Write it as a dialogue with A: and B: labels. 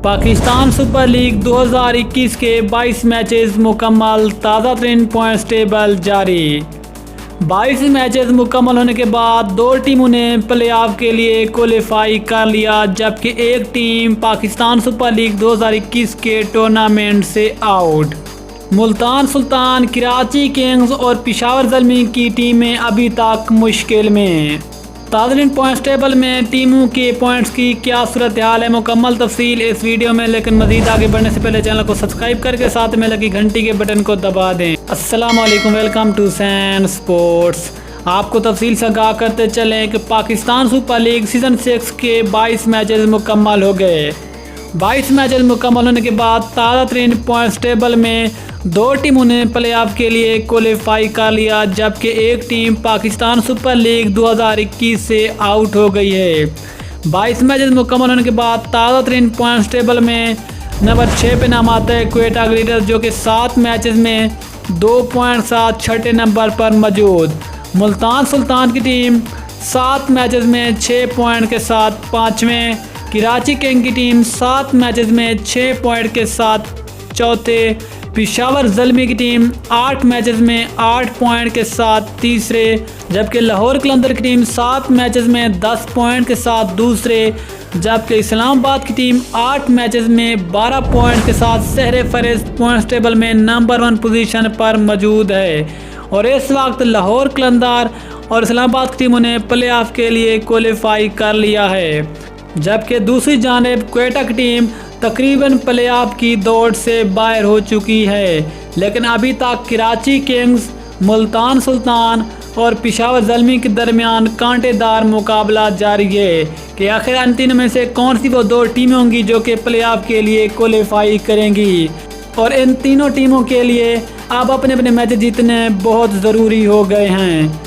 A: Pakistan super league 2021 के 22 matches मुकम्मल, ताज़ा तरीन पॉइंट्स टेबल जारी। 22 मैचेस मुकम्मल होने के बाद दो टीमों ने प्ले ऑफ के लिए क्वालिफाई कर लिया, जबकि एक टीम पाकिस्तान सुपर लीग 2021 के टूर्नामेंट से आउट। मुल्तान सुल्तान, कराची किंग्स और पेशावर ज़ल्मी की टीमें अभी तक मुश्किल में। ताज़रीन पॉइंट्स टेबल में टीमों के पॉइंट्स की क्या सूरत हाल है, मुकम्मल तफसील इस वीडियो में। लेकिन मजीद आगे बढ़ने से पहले चैनल को सब्सक्राइब करके साथ में लगी घंटी के बटन को दबा दें। अस्सलाम वालेकुम, वेलकम टू सैन स्पोर्ट्स। आपको तफसील से आगाह करते चलें कि पाकिस्तान सुपर लीग सीज़न 6 के 22 मैचेस मुकम्मल हो गए। 22 मैचेस मुकम्मल होने के बाद ताज़ा तरीन पॉइंट्स टेबल में दो टीमों ने प्ले ऑफ के लिए क्वालिफाई कर लिया, जबकि एक टीम पाकिस्तान सुपर लीग 2021 से आउट हो गई है। 22 मैचेस मुकम्मल होने के बाद ताज़ा तरीन पॉइंट्स टेबल में नंबर 6 पे नाम आता है क्वेटा ग्लिटर्स, जो कि 7 मैचेस में 2 पॉइंट साथ छठे नंबर पर मौजूद। मुल्तान सुल्तान की टीम 7 मैचेस में 6 पॉइंट के साथ पाँचवें। कराची किंग की टीम 7 मैचेस में 6 पॉइंट के साथ चौथे। पेशावर ज़ल्मी की टीम 8 मैचेस में 8 पॉइंट के साथ तीसरे, जबकि लाहौर कलंदर की टीम 7 मैचेस में 10 पॉइंट के साथ दूसरे, जबकि इस्लामाबाद की टीम 8 मैचेस में 12 पॉइंट के साथ सहरे फहरिस्त पॉइंट्स टेबल में नंबर 1 पोजीशन पर मौजूद है। और इस वक्त लाहौर कलंदर और इस्लामाबाद की टीमों ने प्ले ऑफ के लिए क्वालिफाई कर लिया है, जबकि दूसरी जानिब क्वेटा की टीम तकरीबन प्ले ऑफ की दौड़ से बाहर हो चुकी है। लेकिन अभी तक कराची किंग्स, मुल्तान सुल्तान और पेशावर ज़ल्मी के दरमियान कांटेदार मुकाबला जारी है कि आखिर इन तीनों में से कौन सी वो दो टीमें होंगी जो कि प्ले ऑफ के लिए क्वालिफाई करेंगी। और इन तीनों टीमों के लिए अब अपने अपने मैच जीतने बहुत ज़रूरी हो गए हैं।